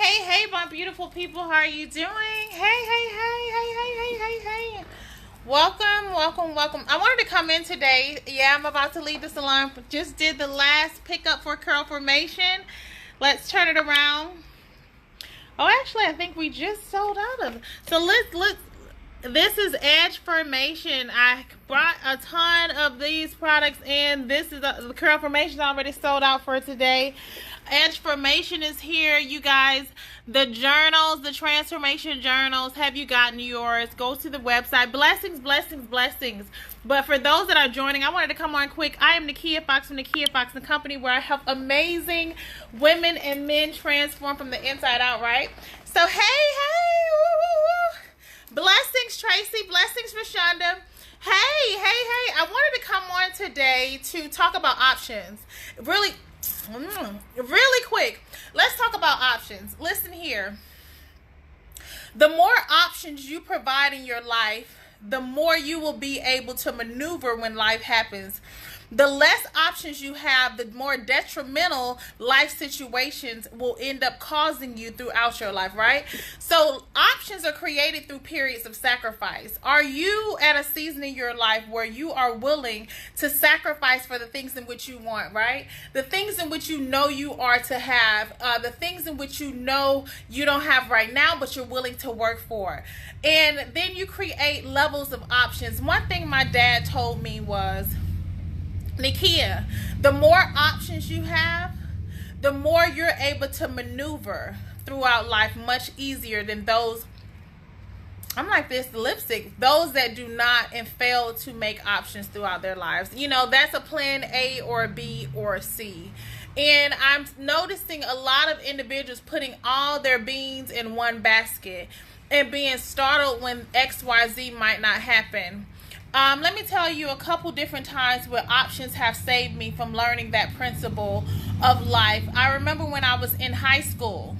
Hey, my beautiful people. How are you doing? Hey. Welcome. I wanted to come in today. Yeah, I'm about to leave the salon. Just did the last pickup for curl formation. Let's turn it around. Oh, actually, I think we just sold out of it. So let's. This is Edge Formation. I brought a ton of these products in. This is the curl formation already sold out for today. Edge Formation is here, you guys. The journals, the transformation journals, have you gotten yours? Go to the website. Blessings. But for those that are joining, I wanted to come on quick. I am Nekia Foxx from Nekia Foxx, the company where I help amazing women and men transform from the inside out, right? So, hey. Blessings, Tracy. Blessings, Rashonda. Hey. I wanted to come on today to talk about options. Really quick. Let's talk about options. Listen here. The more options you provide in your life, the more you will be able to maneuver when life happens. The less options you have, the more detrimental life situations will end up causing you throughout your life, right? So options are created through periods of sacrifice. Are you at a season in your life where you are willing to sacrifice for the things in which you want, right? The things in which you know you are to have, the things in which you know you don't have right now, but you're willing to work for. And then you create levels of options. One thing my dad told me was, Nekia, the more options you have, the more you're able to maneuver throughout life much easier than those, I'm like this, lipstick, those that do not and fail to make options throughout their lives. You know, that's a plan A or a B or a C. And I'm noticing a lot of individuals putting all their beans in one basket and being startled when XYZ might not happen. Let me tell you a couple different times where options have saved me from learning that principle of life. I remember when I was in high school.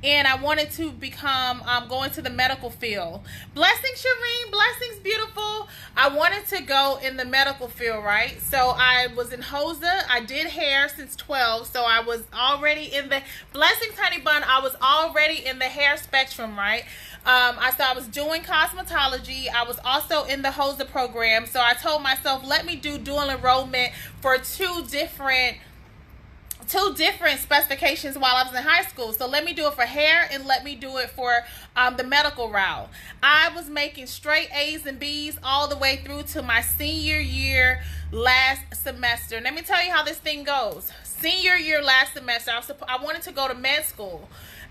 And I wanted to become, go into the medical field. Blessings, Shireen. Blessings, beautiful. I wanted to go in the medical field, right? So I was in HOSA. I did hair since 12. So I was already in the, blessings, honey bun. I was already in the hair spectrum, right? I was doing cosmetology. I was also in the HOSA program. So I told myself, let me do dual enrollment for two different specifications while I was in high school. So let me do it for hair and let me do it for the medical route. I was making straight A's and B's all the way through to my senior year last semester. And let me tell you how this thing goes. Senior year last semester, I wanted to go to med school.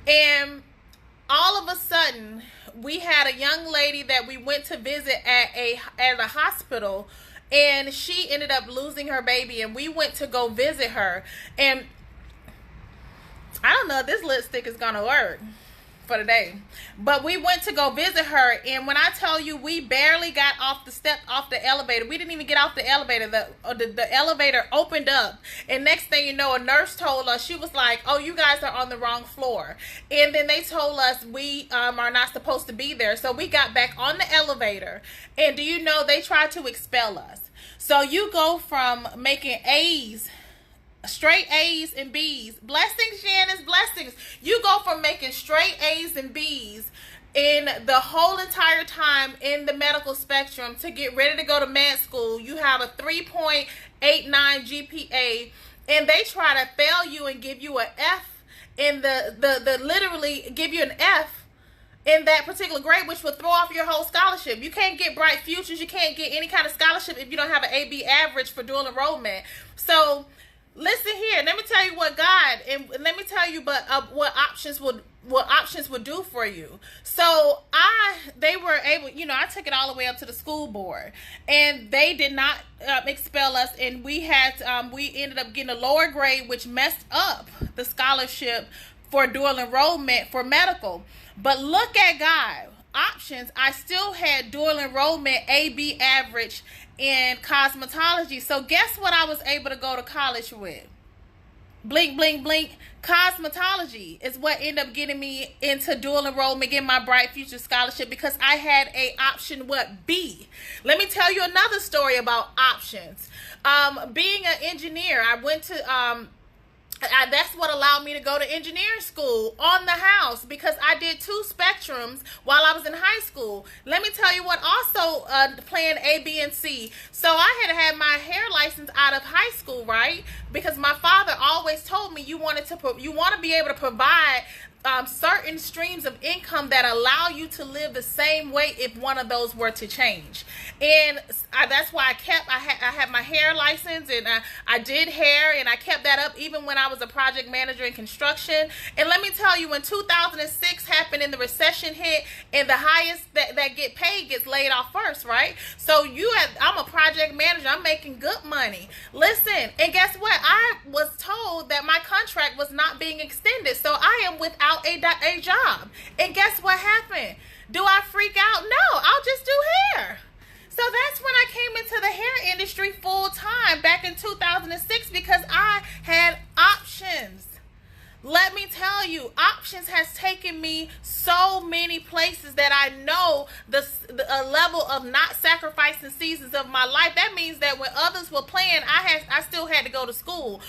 And all of a sudden, we had a young lady that we went to visit at a hospital, and she ended up losing her baby, and we went to go visit her. And I don't know if this lipstick is gonna work for the day, but we went to go visit her, and when I tell you, we barely got off the elevator. We didn't even get off the elevator. The elevator opened up, and next thing you know, a nurse told us, she was like, oh, you guys are on the wrong floor. And then they told us we are not supposed to be there. So we got back on the elevator, and do you know, they tried to expel us. So you go from making A's, straight A's and B's. Blessings, Janice, blessings. You go from making straight A's and B's in the whole entire time in the medical spectrum to get ready to go to med school. You have a 3.89 GPA, and they try to fail you and give you an F in the literally give you an F in that particular grade, which will throw off your whole scholarship. You can't get Bright Futures. You can't get any kind of scholarship if you don't have an AB average for dual enrollment. So listen here. Let me tell you what God, and let me tell you, what options would do for you. So they were able, you know, I took it all the way up to the school board, and they did not expel us, and we ended up getting a lower grade, which messed up the scholarship for dual enrollment for medical. But look at God. Options, I still had dual enrollment AB average in cosmetology. So guess what I was able to go to college with? Blink, blink, blink. Cosmetology is what ended up getting me into dual enrollment, getting my Bright Future Scholarship, because I had a option B. Let me tell you another story about options. Being an engineer, I went to That's what allowed me to go to engineering school on the house, because I did 2 spectrums while I was in high school. Let me tell you what also playing A, B, and C. So I had my hair license out of high school, right? Because my father always told me you want to be able to provide certain streams of income that allow you to live the same way if one of those were to change. And that's why I had my hair license, and I did hair, and I kept that up even when I was a project manager in construction. And let me tell you, when 2006 happened and the recession hit, and the highest that get paid gets laid off first, right? So I'm a project manager, I'm making good money. Listen, and guess what? I was told that my contract was not being extended, so I am without a job. And guess what happened? Do I freak out? No, I'll just do hair. So that's when I came into the hair industry full time back in 2006, because I had options. Let me tell you, options has taken me so many places that I know a level of not sacrificing seasons of my life. That means that when others were playing, I still had to go to school.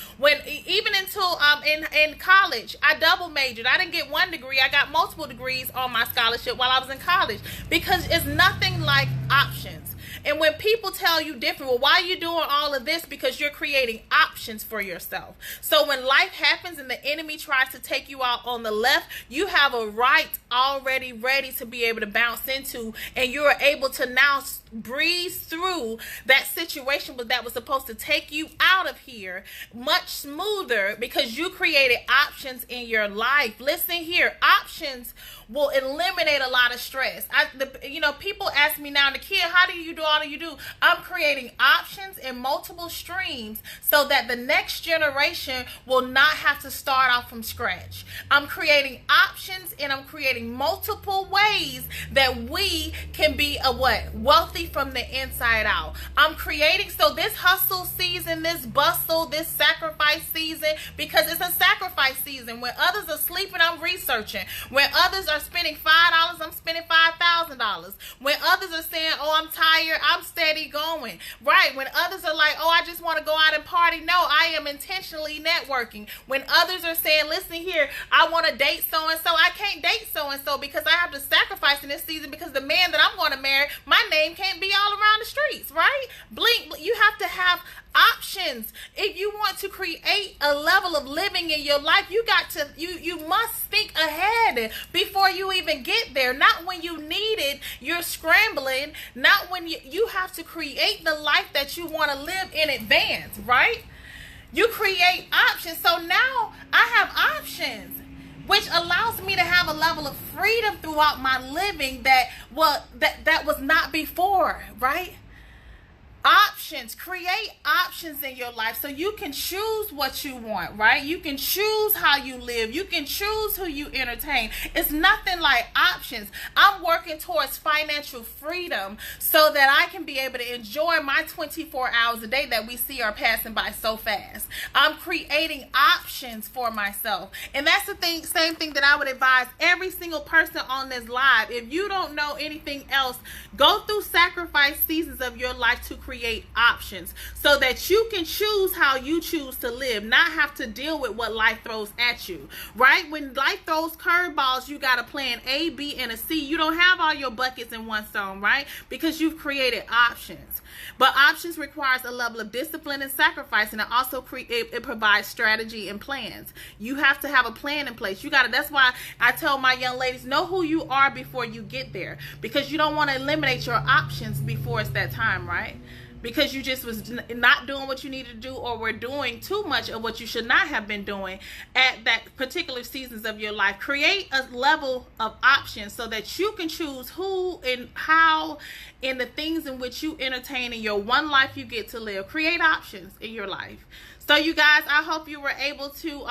Even until in college, I double majored. I didn't get 1 degree. I got multiple degrees on my scholarship while I was in college, because it's nothing like options. And when people tell you different, well, why are you doing all of this? Because you're creating options for yourself. So when life happens and the enemy tries to take you out on the left, you have a right already ready to be able to bounce into, and you're able to now breeze through that situation that was supposed to take you out of here much smoother, because you created options in your life. Listen here, options will eliminate a lot of stress. People ask me now, Nekia, how do you do all that you do? I'm creating options in multiple streams so that the next generation will not have to start off from scratch. I'm creating options, and I'm creating multiple ways that we can be wealthy from the inside out. I'm creating, so this hustle season, this bustle, this sacrifice season, because it's a sacrifice season. When others are sleeping, I'm researching. When others are spending $5, I'm spending $5,000. When others are saying, oh, I'm tired, I'm steady going. Right? When others are like, oh, I just want to go out and party. No, I am intentionally networking. When others are saying, listen here, I want to date so-and-so, I can't date so-and-so because I have to sacrifice in this season, because the man that I'm going to marry, my name can't be all around the streets, right? Blink, you have to have options. If you want to create a level of living in your life, you must think ahead before you even get there. Not when you need it, you're scrambling. Not when you have to create the life that you want to live in advance, right? You create options. So now I have options, which allows me to have a level of freedom throughout my living that was not before, right? Options. Create options in your life so you can choose what you want, right? You can choose how you live. You can choose who you entertain. It's nothing like options. I'm working towards financial freedom so that I can be able to enjoy my 24 hours a day that we see are passing by so fast. I'm creating options for myself. And that's the same thing that I would advise every single person on this live. If you don't know anything else, go through sacrifice seasons of your life to create options so that you can choose how you choose to live, not have to deal with what life throws at you, right? When life throws curveballs, you got a plan A, B, and a C. You don't have all your buckets in one stone, right? Because you've created options. But options requires a level of discipline and sacrifice, and it also it provides strategy and plans. You have to have a plan in place. That's why I tell my young ladies, know who you are before you get there, because you don't want to eliminate your options before it's that time, right? Because you just was not doing what you needed to do, or were doing too much of what you should not have been doing at that particular seasons of your life. Create a level of options so that you can choose who and how and the things in which you entertain in your one life you get to live. Create options in your life. So you guys, I hope you were able to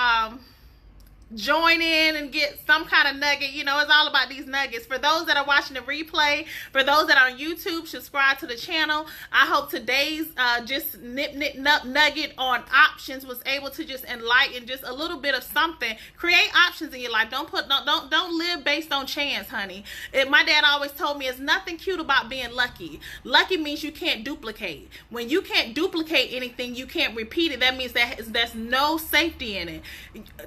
join in and get some kind of nugget. You know, it's all about these nuggets. For those that are watching the replay, for those that are on YouTube, subscribe to the channel. I hope today's just nugget on options was able to just enlighten just a little bit of something. Create options in your life. Don't live based on chance, honey. My dad always told me, it's nothing cute about being lucky. Lucky means you can't duplicate. When you can't duplicate anything, you can't repeat it. That means that there's no safety in it.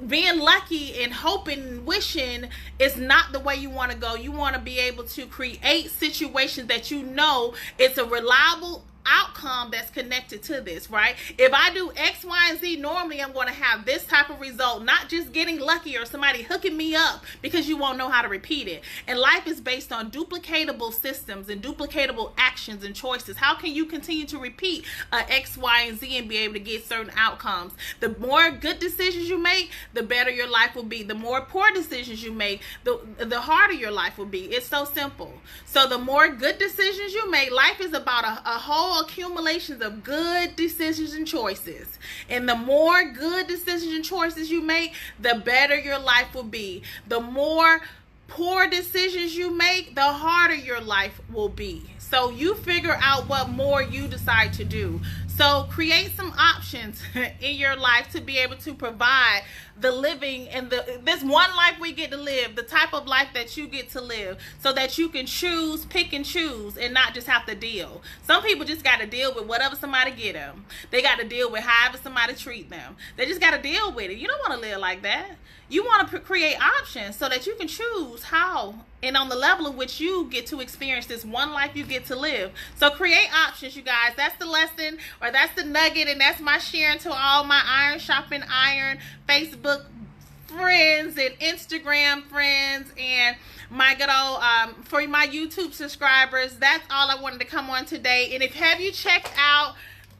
Being lucky and hoping and wishing is not the way you want to go. You want to be able to create situations that you know it's a reliable outcome that's connected to this, right? If I do X, Y, and Z, normally I'm going to have this type of result, not just getting lucky or somebody hooking me up, because you won't know how to repeat it. And life is based on duplicatable systems and duplicatable actions and choices. How can you continue to repeat X, Y, and Z and be able to get certain outcomes? The more good decisions you make, the better your life will be. The more poor decisions you make, the harder your life will be. It's so simple. So the more good decisions you make, life is about a whole accumulations of good decisions and choices. And the more good decisions and choices you make, the better your life will be. The more poor decisions you make, the harder your life will be. So you figure out what more you decide to do. So create some options in your life to be able to provide the living and this one life we get to live, the type of life that you get to live, so that you can choose, pick and choose, and not just have to deal. Some people just got to deal with whatever somebody get them. They got to deal with however somebody treat them. They just got to deal with it. You don't want to live like that. You want to create options so that you can choose how and on the level in which you get to experience this one life you get to live. So create options, you guys. That's the lesson, or that's the nugget, and that's my sharing to all my Iron Shopping Iron Facebook friends and Instagram friends and my good old for my YouTube subscribers. That's all I wanted to come on today. And if have you checked out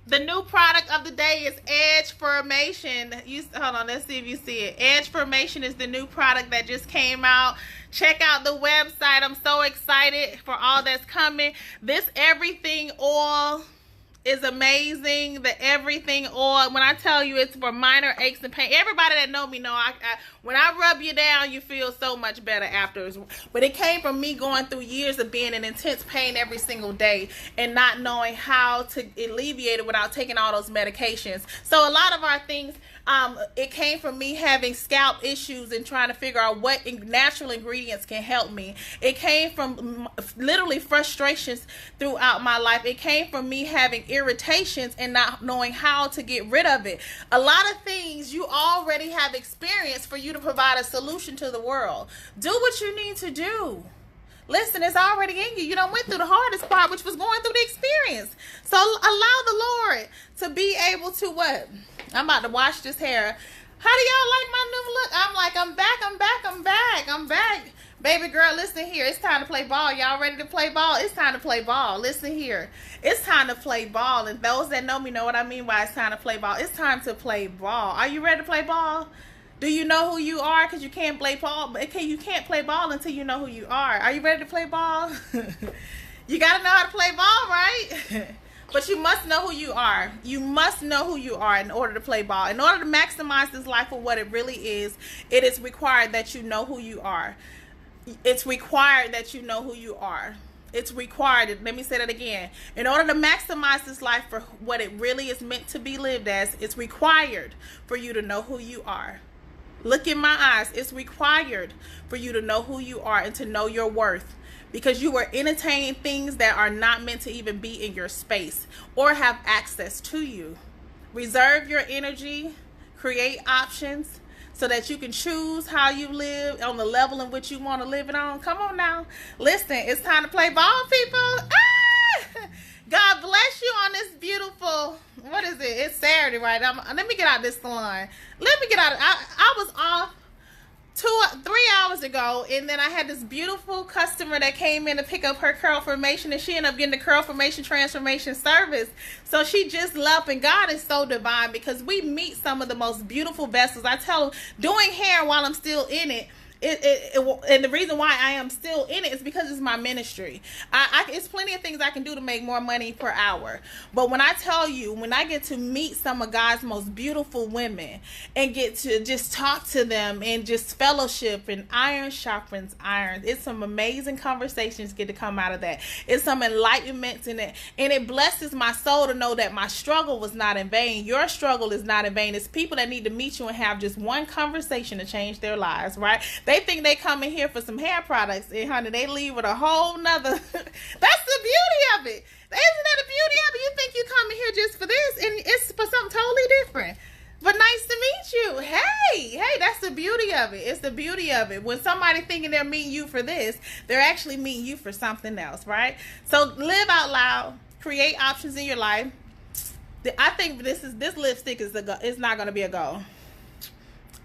the new product of the day is Edge Formation. Hold on, let's see if you see it. Edge Formation is the new product that just came out. Check out the website. I'm so excited for all that's coming. This everything oil is amazing. The everything oil, when I tell you it's for minor aches and pain, everybody that know me know when I rub you down, you feel so much better afterwards. But it came from me going through years of being in intense pain every single day and not knowing how to alleviate it without taking all those medications. So a lot of our things, it came from me having scalp issues and trying to figure out what natural ingredients can help me. It came from literally frustrations throughout my life. It came from me having irritations and not knowing how to get rid of it. A lot of things you already have experienced for you to provide a solution to the world. Do what you need to do. Listen, it's already in you. You done went through the hardest part, which was going through the experience. So allow the Lord to be able to what? I'm about to wash this hair. How do y'all like my new look? I'm like, I'm back. Baby girl, listen here. It's time to play ball. Y'all ready to play ball? It's time to play ball. Listen here. It's time to play ball. And those that know me know what I mean by it's time to play ball. It's time to play ball. Are you ready to play ball? Do you know who you are? Because you can't play ball. Okay, you can't play ball until you know who you are. Are you ready to play ball? You got to know how to play ball, right? But you must know who you are. You must know who you are in order to play ball. In order to maximize this life for what it really is, it is required that you know who you are. It's required that you know who you are. It's required. Let me say that again. In order to maximize this life for what it really is meant to be lived as, it's required for you to know who you are. Look in my eyes. It's required for you to know who you are and to know your worth, because you are entertaining things that are not meant to even be in your space or have access to you. Reserve your energy, create options so that you can choose how you live on the level in which you want to live it on. Come on now. Listen, it's time to play ball, people. Ah! God bless you on this beautiful, what is it? It's Saturday, right? Let me get out this salon. Let me get out. I was off 3 hours ago, and then I had this beautiful customer that came in to pick up her curl formation, and she ended up getting the curl formation transformation service. So she just left, and God is so divine because we meet some of the most beautiful vessels. I tell them, doing hair while I'm still in it and the reason why I am still in it is because it's my ministry. It's plenty of things I can do to make more money per hour. But when I tell you, when I get to meet some of God's most beautiful women and get to just talk to them and just fellowship, and iron sharpens iron, it's some amazing conversations get to come out of that. It's some enlightenment in it, and it blesses my soul to know that my struggle was not in vain. Your struggle is not in vain. It's people that need to meet you and have just one conversation to change their lives, right? They think they come in here for some hair products, and honey, they leave with a whole nother. That's the beauty of it. Isn't that the beauty of it? You think you come in here just for this, and it's for something totally different. But nice to meet you. Hey, that's the beauty of it. It's the beauty of it. When somebody thinking they're meeting you for this, they're actually meeting you for something else, right? So live out loud, create options in your life. I think this lipstick is not going to be a go.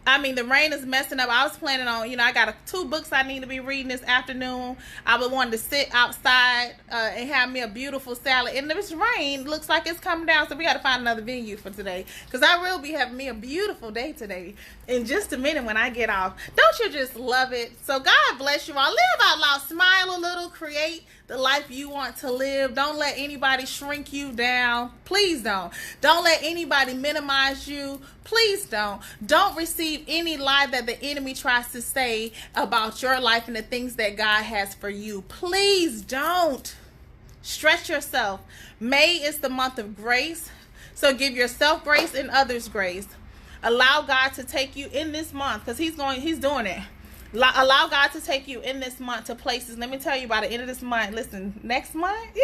I mean, the rain is messing up. I was planning on, I got 2 books I need to be reading this afternoon. I would want to sit outside and have me a beautiful salad. And this rain looks like it's coming down, so we got to find another venue for today. Because I will be having me a beautiful day today in just a minute when I get off. Don't you just love it? So God bless you all. Live out loud. Smile a little. Create the life you want to live. Don't let anybody shrink you down. Please don't. Don't let anybody minimize you. Please don't. Don't receive any lie that the enemy tries to say about your life and the things that God has for you. Please don't. Stretch yourself. May is the month of grace. So give yourself grace and others grace. Allow God to take you in this month, because he's doing it. Allow God to take you in this month to places. Let me tell you, by the end of this month, listen, next month,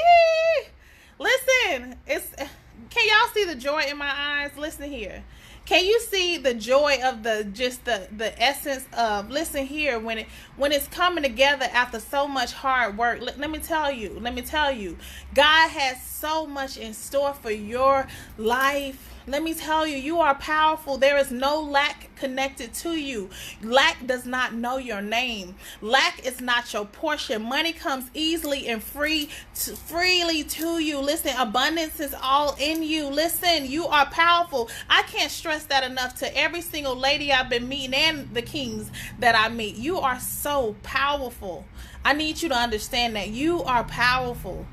listen, can y'all see the joy in my eyes? Listen here. Can you see the joy of the essence of, listen here, when it's coming together after so much hard work? Let me tell you, God has so much in store for your life. Let me tell you, you are powerful. There is no lack connected to you. Lack does not know your name. Lack is not your portion. Money comes easily and freely to you. Listen, abundance is all in you. Listen, you are powerful. I can't stress that enough to every single lady I've been meeting and the kings that I meet. You are so powerful. I need you to understand that you are powerful.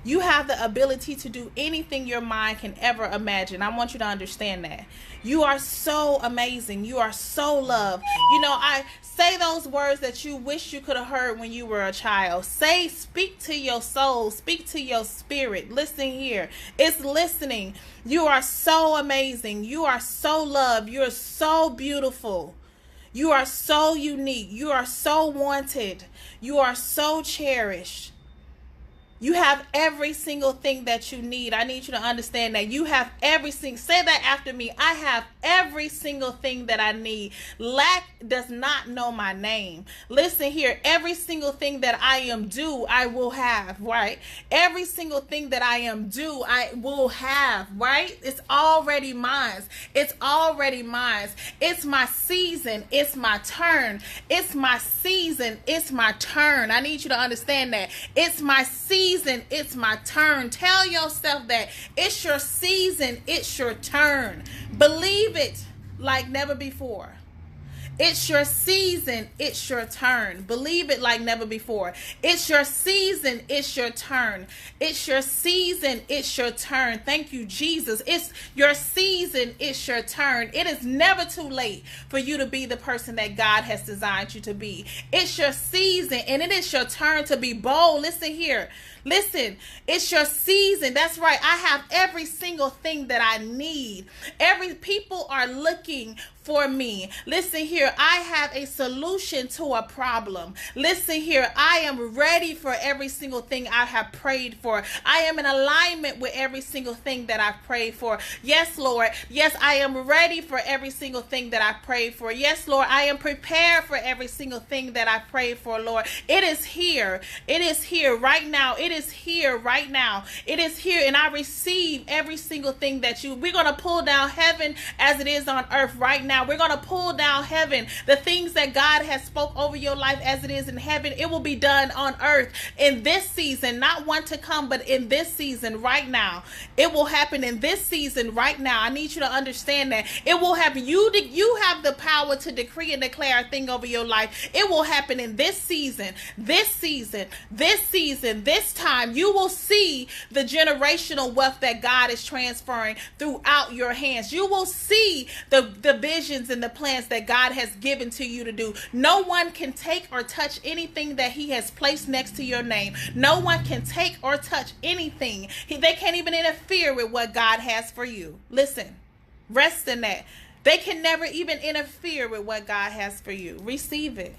You have the ability to do anything your mind can ever imagine. I want you to understand that. You are so amazing. You are so loved. I say those words that you wish you could have heard when you were a child. Speak to your soul. Speak to your spirit. Listen here. It's listening. You are so amazing. You are so loved. You are so beautiful. You are so unique. You are so wanted. You are so cherished. You have every single thing that you need. I need you to understand that you have everything. Say that after me. I have every single thing that I need. Lack does not know my name. Listen here. Every single thing that I am due, I will have, right? Every single thing that I am due, I will have, right? It's already mine. It's already mine. It's my season. It's my turn. It's my season. It's my turn. I need you to understand that. It's my season. It's my turn. Tell yourself that it's your season. It's your turn. Believe it like never before. It's your season. It's your turn. Believe it like never before. It's your season. It's your turn. It's your season. It's your turn. Thank you, Jesus. It's your season. It's your turn. It is never too late for you to be the person that God has designed you to be. It's your season, and it is your turn to be bold. Listen here. Listen, it's your season. That's right. I have every single thing that I need. People are looking for me. Listen here. I have a solution to a problem. Listen here. I am ready for every single thing I have prayed for. I am in alignment with every single thing that I've prayed for. Yes, Lord. Yes, I am ready for every single thing that I prayed for. Yes, Lord. I am prepared for every single thing that I prayed for, Lord. It is here. It is here right now. It It is here right now. It is here, and I receive every single thing that we're going to pull down heaven as it is on earth right now. We're going to pull down heaven. The things that God has spoke over your life as it is in heaven, it will be done on earth in this season, not one to come, but in this season right now. It will happen in this season right now. I need you to understand that. It will happen. You have the power to decree and declare a thing over your life. It will happen in this season, this time. You will see the generational wealth that God is transferring throughout your hands. You will see the visions and the plans that God has given to you to do. No one can take or touch anything that he has placed next to your name. No one can take or touch anything. They can't even interfere with what God has for you. Listen, rest in that. They can never even interfere with what God has for you. Receive it.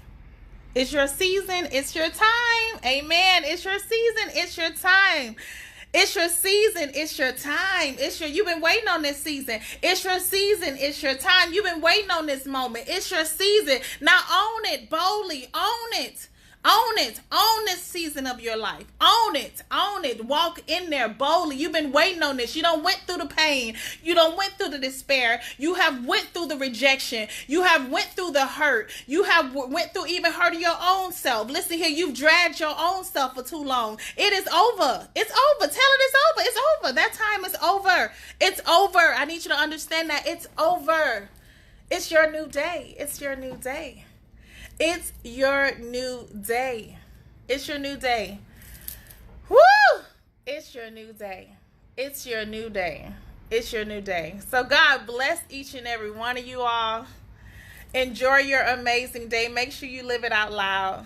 It's your season. It's your time. Amen. It's your season. It's your time. It's your season. It's your time. You've been waiting on this season. It's your season. It's your time. You've been waiting on this moment. It's your season. Now own it boldly. Own it. Own it. Own this season of your life. Own it. Own it. Walk in there boldly. You've been waiting on this. You done went through the pain. You done went through the despair. You have went through the rejection. You have went through the hurt. You have went through even hurting your own self. Listen here. You've dragged your own self for too long. It is over. It's over. Tell it it's over. It's over. That time is over. It's over. I need you to understand that it's over. It's your new day. It's your new day. It's your new day. It's your new day. Woo! It's your new day. It's your new day. It's your new day. So God bless each and every one of you all. Enjoy your amazing day. Make sure you live it out loud.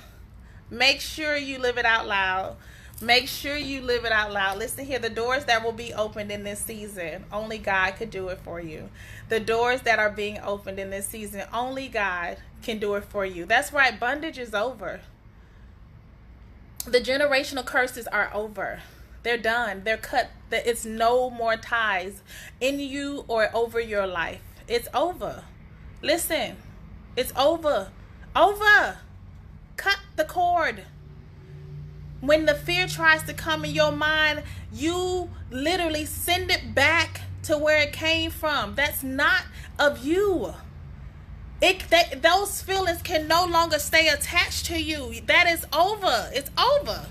Make sure you live it out loud. Make sure you live it out loud. Listen here, the doors that will be opened in this season, only God could do it for you. The doors that are being opened in this season, only God can do it for you. That's right, bondage is over. The generational curses are over. They're done. They're cut. It's no more ties in you or over your life. It's over. Listen, it's over. Over. Cut the cord. When the fear tries to come in your mind, you literally send it back to where it came from. That's not of you. Those feelings can no longer stay attached to you. That is over. It's over.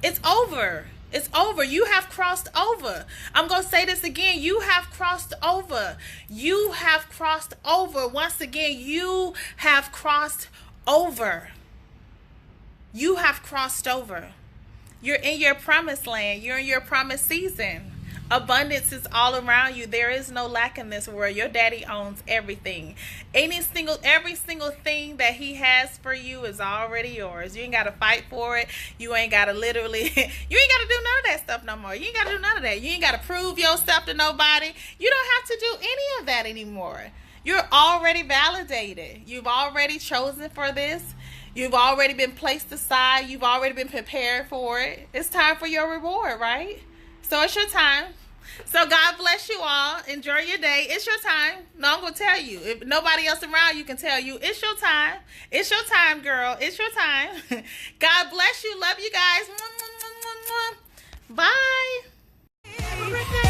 It's over. It's over. You have crossed over. I'm going to say this again. You have crossed over. You have crossed over. Once again, you have crossed over. You have crossed over. You're in your promised land. You're in your promised season. Abundance is all around you. There is no lack in this world. Your daddy owns everything. Every single thing that he has for you is already yours. You ain't got to fight for it. You ain't got to literally, you ain't got to do none of that stuff no more. You ain't got to do none of that. You ain't got to prove yourself to nobody. You don't have to do any of that anymore. You're already validated. You've already chosen for this. You've already been placed aside. You've already been prepared for it. It's time for your reward, right? So it's your time. So God bless you all. Enjoy your day. It's your time. No, I'm going to tell you. If nobody else around you can tell you, it's your time. It's your time, girl. It's your time. God bless you. Love you guys. Bye. Everything